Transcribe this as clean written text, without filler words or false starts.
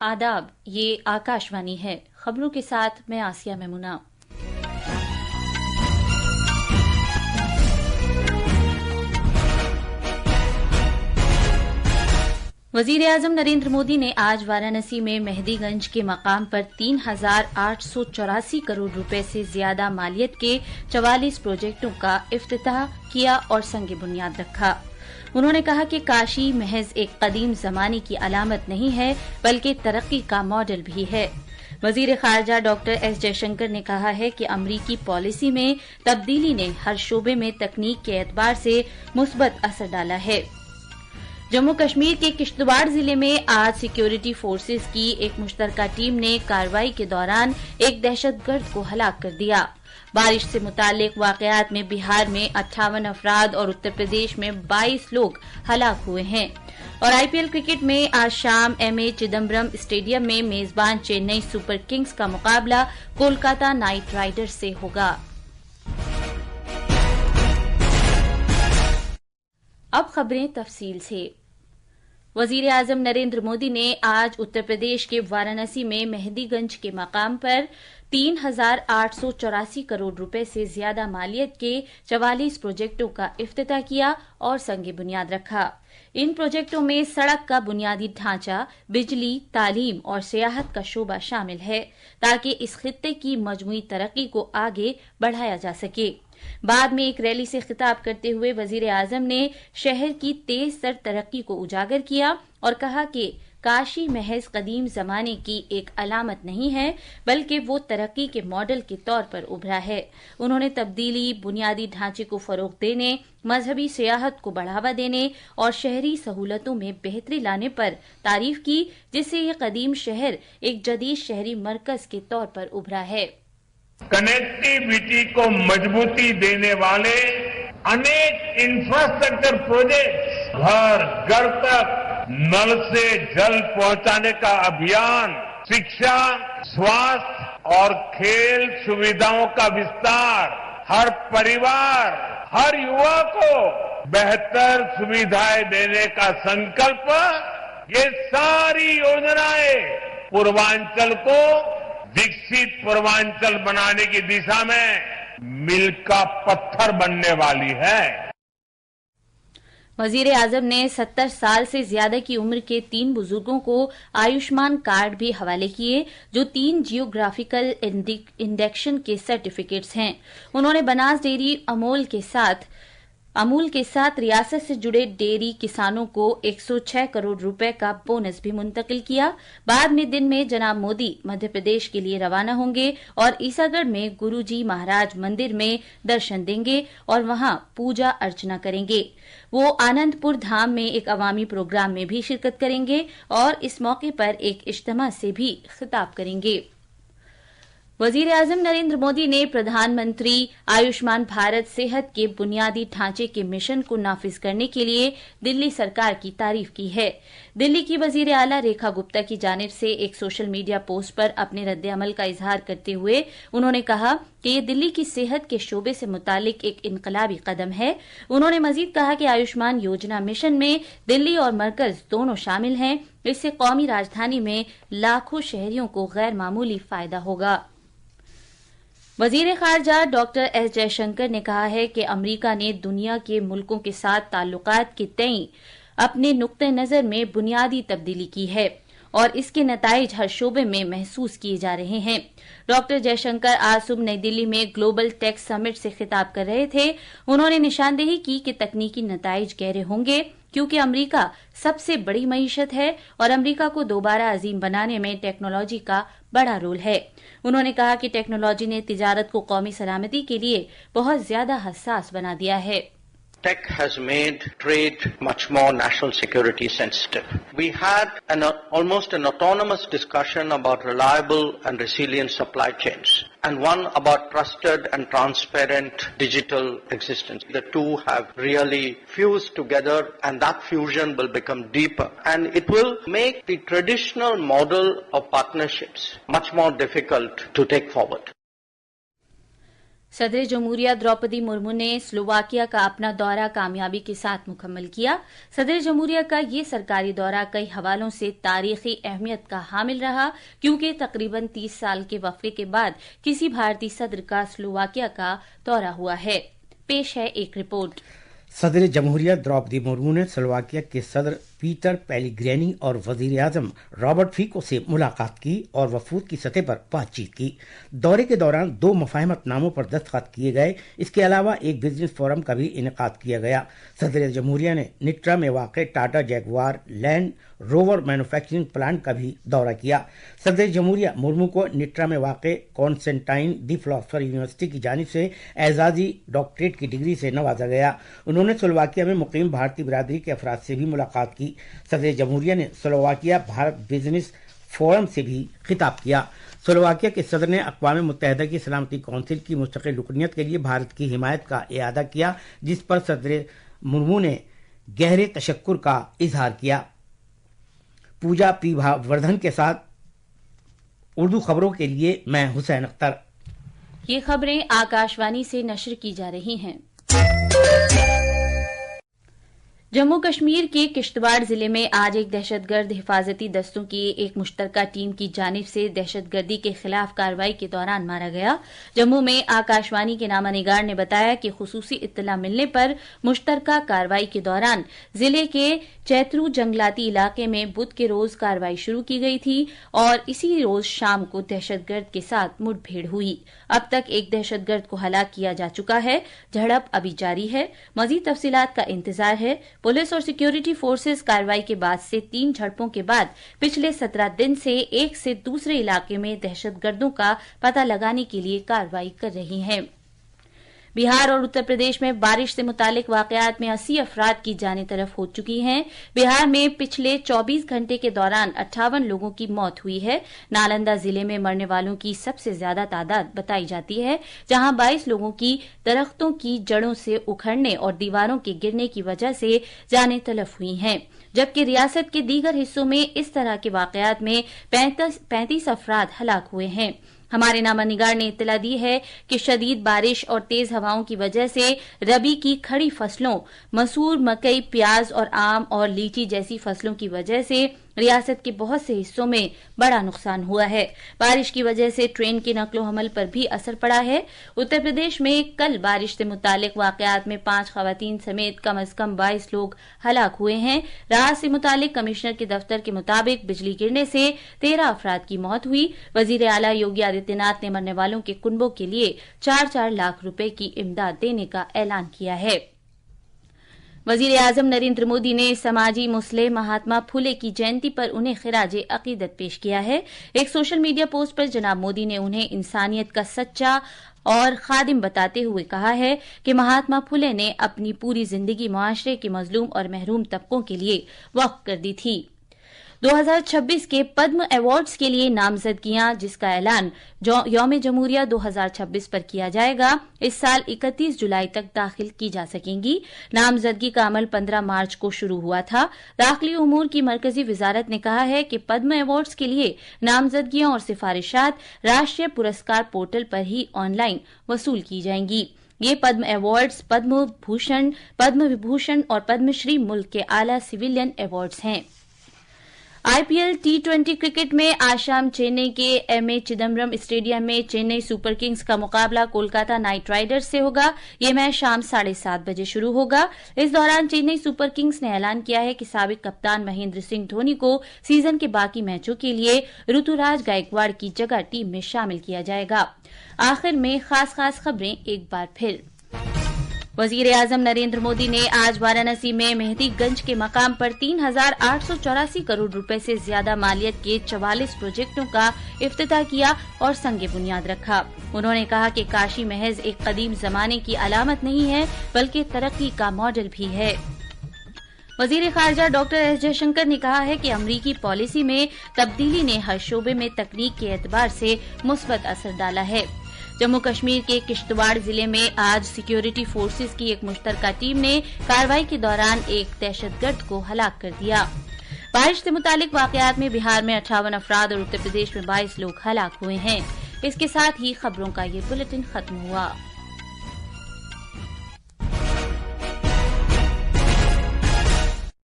آداب، یہ آکاشوانی ہے۔ خبروں کے ساتھ میں آسیہ میمونہ۔ وزیر اعظم نریندر مودی نے آج وارانسی میں مہدی گنج کے مقام پر 3,884 کروڑ روپے سے زیادہ مالیت کے 44 پروجیکٹوں کا افتتاح کیا اور سنگ بنیاد رکھا۔ انہوں نے کہا کہ کاشی محض ایک قدیم زمانے کی علامت نہیں ہے بلکہ ترقی کا ماڈل بھی ہے۔ وزیر خارجہ ڈاکٹر ایس جے شنکر نے کہا ہے کہ امریکی پالیسی میں تبدیلی نے ہر شعبے میں تکنیک کے اعتبار سے مثبت اثر ڈالا ہے۔ جموں کشمیر کے کشتواڑ ضلع میں آج سیکیورٹی فورسز کی ایک مشترکہ ٹیم نے کارروائی کے دوران ایک دہشت گرد کو ہلاک کر دیا۔ بارش سے متعلق واقعات میں بہار میں 58 افراد اور اتر پردیش میں 22 لوگ ہلاک ہوئے ہیں۔ اور آئی پی ایل کرکٹ میں آج شام ایم اے چدمبرم اسٹیڈیم میں میزبان چنئی سپر کنگز کا مقابلہ کولکاتہ نائٹ رائڈرز سے ہوگا۔ اب خبریں تفصیل سے۔ وزیر اعظم نریندر مودی نے آج اتر پردیش کے وارانسی میں مہدی گنج کے مقام پر 3,884 کروڑ روپے سے زیادہ مالیت کے 44 پروجیکٹوں کا افتتاح کیا اور سنگ بنیاد رکھا۔ ان پروجیکٹوں میں سڑک کا بنیادی ڈھانچہ، بجلی، تعلیم اور سیاحت کا شعبہ شامل ہے تاکہ اس خطے کی مجموعی ترقی کو آگے بڑھایا جا سکے۔ بعد میں ایک ریلی سے خطاب کرتے ہوئے وزیر اعظم نے شہر کی تیز تر ترقی کو اجاگر کیا اور کہا کہ کاشی محض قدیم زمانے کی ایک علامت نہیں ہے بلکہ وہ ترقی کے ماڈل کے طور پر ابھرا ہے۔ انہوں نے تبدیلی، بنیادی ڈھانچے کو فروغ دینے، مذہبی سیاحت کو بڑھاوا دینے اور شہری سہولتوں میں بہتری لانے پر تعریف کی، جس سے یہ قدیم شہر ایک جدید شہری مرکز کے طور پر ابھرا ہے۔ کنیکٹیویٹی کو مضبوطی دینے والے انیک انفراسٹرکچر پروجیکٹ، گھر گھر تک نل سے جل پہنچانے کا ابھیان، شکشا، سواستھ اور کھیل سویدھاؤں کا وستار، ہر پریوار، ہر یوا کو بہتر سویدھائیں دینے کا سنکلپ، یہ ساری یوجنائیں پوروانچل کو وکست پوروانچل بنانے کی دشا میں میل کا پتھر بننے والی ہے۔ وزیر اعظم نے 70 سال سے زیادہ کی عمر کے 3 بزرگوں کو آیوشمان کارڈ بھی حوالے کیے جو 3 جیوگرافیکل انڈیکشن کے سرٹیفکیٹس ہیں۔ انہوں نے بناس ڈیری امول کے ساتھ ریاست سے جڑے ڈیری کسانوں کو 106 کروڑ روپے کا بونس بھی منتقل کیا۔ بعد میں دن میں جناب مودی مدھیہ پردیش کے لیے روانہ ہوں گے اور عیسیٰ گڑھ میں گرو جی مہاراج مندر میں درشن دیں گے اور وہاں پوجا ارچنا کریں گے۔ وہ آنند پور دھام میں ایک عوامی پروگرام میں بھی شرکت کریں گے اور اس موقع پر ایک اجتماع سے بھی خطاب کریں گے۔ وزیر اعظم نریندر مودی نے پردھان منتری آیوشمان بھارت صحت کے بنیادی ڈھانچے کے مشن کو نافذ کرنے کے لیے دلی سرکار کی تعریف کی ہے۔ دلی کی وزیر اعلیٰ ریکھا گپتا کی جانب سے ایک سوشل میڈیا پوسٹ پر اپنے رد عمل کا اظہار کرتے ہوئے انہوں نے کہا کہ یہ دلی کی صحت کے شعبے سے متعلق ایک انقلابی قدم ہے۔ انہوں نے مزید کہا کہ آیوشمان یوجنا مشن میں دلی اور مرکز دونوں شامل ہیں۔ اس سے قومی راجدھانی میں لاکھوں شہریوں کو غیر معمولی فائدہ ہوگا۔ وزیر خارجہ ڈاکٹر ایس جے شنکر نے کہا ہے کہ امریکہ نے دنیا کے ملکوں کے ساتھ تعلقات کے تئیں اپنے نقطہ نظر میں بنیادی تبدیلی کی ہے اور اس کے نتائج ہر شعبے میں محسوس کیے جا رہے ہیں۔ ڈاکٹر جے شنکر آج صبح نئی دلی میں گلوبل ٹیک سمٹ سے خطاب کر رہے تھے۔ انہوں نے نشاندہی کی کہ تکنیکی نتائج گہرے ہوں گے کیونکہ امریکہ سب سے بڑی معیشت ہے اور امریکہ کو دوبارہ عظیم بنانے میں ٹیکنالوجی کا بڑا رول ہے۔ انہوں نے کہا کہ ٹیکنالوجی نے تجارت کو قومی سلامتی کے لیے بہت زیادہ حساس بنا دیا ہے۔ Tech has made trade much more national security sensitive. We had almost an autonomous discussion about reliable and resilient supply chains and one about trusted and transparent digital existence. The two have really fused together and that fusion will become deeper and it will make the traditional model of partnerships much more difficult to take forward. صدر جمہوریہ द्रौपदी मुर्मू ने Slovakia का अपना दौरा कामयाबी के साथ मुकम्मल किया। सदर जमहूरिया का ये सरकारी दौरा कई हवालों से तारीखी अहमियत का हामिल रहा, क्योंकि तकरीबन 30 साल के वक्फे के बाद किसी भारतीय सदर का स्लोवाकिया का दौरा हुआ है। पेश है एक रिपोर्ट। सदर जमहूरिया द्रौपदी मुर्मू ने स्लोवाकिया के सदर पीटर पेलिग्रिनी और वजीर आजम रॉबर्ट फीको से मुलाकात की और वफूद की सतह पर बातचीत की। दौरे के दौरान 2 मुफाहमतनामों पर दस्तखत किए गए। इसके अलावा एक बिजनेस फोरम का भी इनेकाद किया गया। सदर जमहूरिया ने निट्रा में वाक़ Tata Jaguar land rover manufacturing plant का भी दौरा किया। सदर जमहूरिया मुर्मू को निट्रा में वाक़ कॉन्स्टेंटाइन दी फिलोसफर यूनिवर्सिटी की जानिब से एजाजी डॉक्टरेट की डिग्री से नवाजा गया। उन्होंने स्लोवाकिया में मुकीम भारतीय बिरादरी के अफराद से भी मुलाकात की। सदर जमहूरिया ने स्लोवाकिया भारत बिजनेस फोरम से भी खिताब किया। स्लोवाकिया के सदर ने अक़वाम मुत्तहिदा की सलामती कौंसिल की मुस्तक़िल रुकनियत के लिए भारत की हिमायत का इआदा किया, जिस पर सदर मुर्मू ने गहरे तशक्कुर का इजहार किया। पूजा पी वर्धन के साथ उर्दू खबरों के लिए मैं हुसैन अख्तर। ये खबरें आकाशवाणी से नशर की जा रही हैं। जम्मू कश्मीर के किश्तवाड़ जिले में आज एक दहशतगर्द हिफाजती दस्तों की एक मुश्तरका टीम की जानिब से दहशतगर्दी के खिलाफ कार्रवाई के दौरान मारा गया। जम्मू में आकाशवाणी के नामानिगार ने बताया कि खुसूसी इत्तला मिलने पर मुश्तरका कार्रवाई के दौरान जिले के चैतरू जंगलाती इलाके में बुध के रोज कार्रवाई शुरू की गई थी और इसी रोज शाम को दहशतगर्द के साथ मुठभेड़ हुई। अब तक एक दहशतगर्द को हलाक किया जा चुका है। झड़प अभी जारी है। मजीद तफसीलात का इंतजार है। पुलिस और सिक्योरिटी फोर्सेस कार्रवाई के बाद से 3 झड़पों के बाद पिछले 17 दिन से एक से दूसरे इलाके में दहशतगर्दों का पता लगाने के लिए कार्रवाई कर रही हैं। बिहार और उत्तर प्रदेश में बारिश से मुतालिक वाकयात में 80 अफराद की जानें तलफ हो चुकी हैं। बिहार में पिछले 24 घंटे के दौरान 58 लोगों की मौत हुई है। नालंदा जिले में मरने वालों की सबसे ज्यादा तादाद बताई जाती है, जहां 22 लोगों की दरख्तों की जड़ों से उखड़ने और दीवारों के गिरने की वजह से जानें तलफ हुई हैं, जबकि रियासत के दीगर हिस्सों में इस तरह के वाकयात में 35 अफराद हलाक हुए हैं। हमारे नामानिगार ने इत्तला दी है कि शदीद बारिश और तेज हवाओं की वजह से रबी की खड़ी फसलों मसूर, मकई, प्याज और आम और लीची जैसी फसलों की वजह से रियासत के बहुत से हिस्सों में बड़ा नुकसान हुआ है। बारिश की वजह से ट्रेन के नकलो हमल पर भी असर पड़ा है। उत्तर प्रदेश में कल बारिश से मुतालिक वाकयात में 5 खवातीन समेत कम अज कम 22 लोग हलाक हुए हैं। राहत से मुतालिक कमिश्नर के दफ्तर के मुताबिक बिजली गिरने से 13 अफराद की मौत हुई। वजीर आला योगी आदित्यनाथ ने मरने वालों के कुनबों के लिए 4-4 लाख रुपए की इमदाद देने का ऐलान किया है। वजीर आजम नरेंद्र मोदी ने समाजी मुस्लिह महात्मा फुले की जयंती पर उन्हें खिराज अकीदत पेश किया है। एक सोशल मीडिया पोस्ट पर जनाब मोदी ने उन्हें इंसानियत का सच्चा और खादिम बताते हुए कहा है कि महात्मा फुले ने अपनी पूरी जिंदगी मुआशरे के मजलूम और महरूम तबकों के लिए वक्फ कर दी थी। 2026 के पद्म अवार्ड्स के लिए नामजदगियां, जिसका ऐलान यौम जमहूरिया 2026 पर किया जाएगा, इस साल 31 जुलाई तक दाखिल की जा सकेंगी। नामजदगी का अमल 15 मार्च को शुरू हुआ था। दाखिली उमूर की मरकजी वजारत ने कहा है कि पद्म अवार्ड्स के लिए नामजदगियां और सिफारिशात राष्ट्रीय पुरस्कार पोर्टल पर ही ऑनलाइन वसूल की जाएंगी। ये पद्म अवार्ड्स पद्म विभूषण और पद्मश्री मुल्क के आला सिविलियन अवार्ड्स हैं। आईपीएल T20 क्रिकेट में आज शाम चेन्नई के एमए चिदम्बरम स्टेडियम में चेन्नई सुपर किंग्स का मुकाबला कोलकाता नाइट राइडर्स से होगा। ये मैच शाम 7:30 बजे शुरू होगा। इस दौरान चेन्नई सुपर किंग्स ने ऐलान किया है कि साबिक कप्तान महेंद्र सिंह धोनी को सीजन के बाकी मैचों के लिए ऋतुराज गायकवाड़ की जगह टीम में शामिल किया जाएगा। आखिर में खास खबरें एक बार फिर। वजीर आजम नरेंद्र मोदी ने आज वाराणसी में मेहदीगंज के मकाम पर 3,884 करोड़ रुपए से ज्यादा मालियत के 44 प्रोजेक्टों का इफ्तिताह किया और संगे बुनियाद रखा। उन्होंने कहा कि काशी महज एक कदीम जमाने की अलामत नहीं है, बल्कि तरक्की का मॉडल भी है। वजीर खारजा डॉक्टर एस जयशंकर ने कहा है कि अमरीकी पॉलिसी में तब्दीली ने हर शोबे में तकनीक के एतबार से मुस्बत असर डाला है। जम्मू कश्मीर के किश्तवाड़ जिले में आज सिक्योरिटी फोर्सेस की एक मुश्तरका टीम ने कार्रवाई के दौरान एक दहशतगर्द को हलाक कर दिया। बारिश से मुतालिक वाकयात में बिहार में 58 अफराद और उत्तर प्रदेश में 22 लोग हलाक हुए हैं। इसके साथ ही खबरों का ये बुलेटिन खत्म हुआ।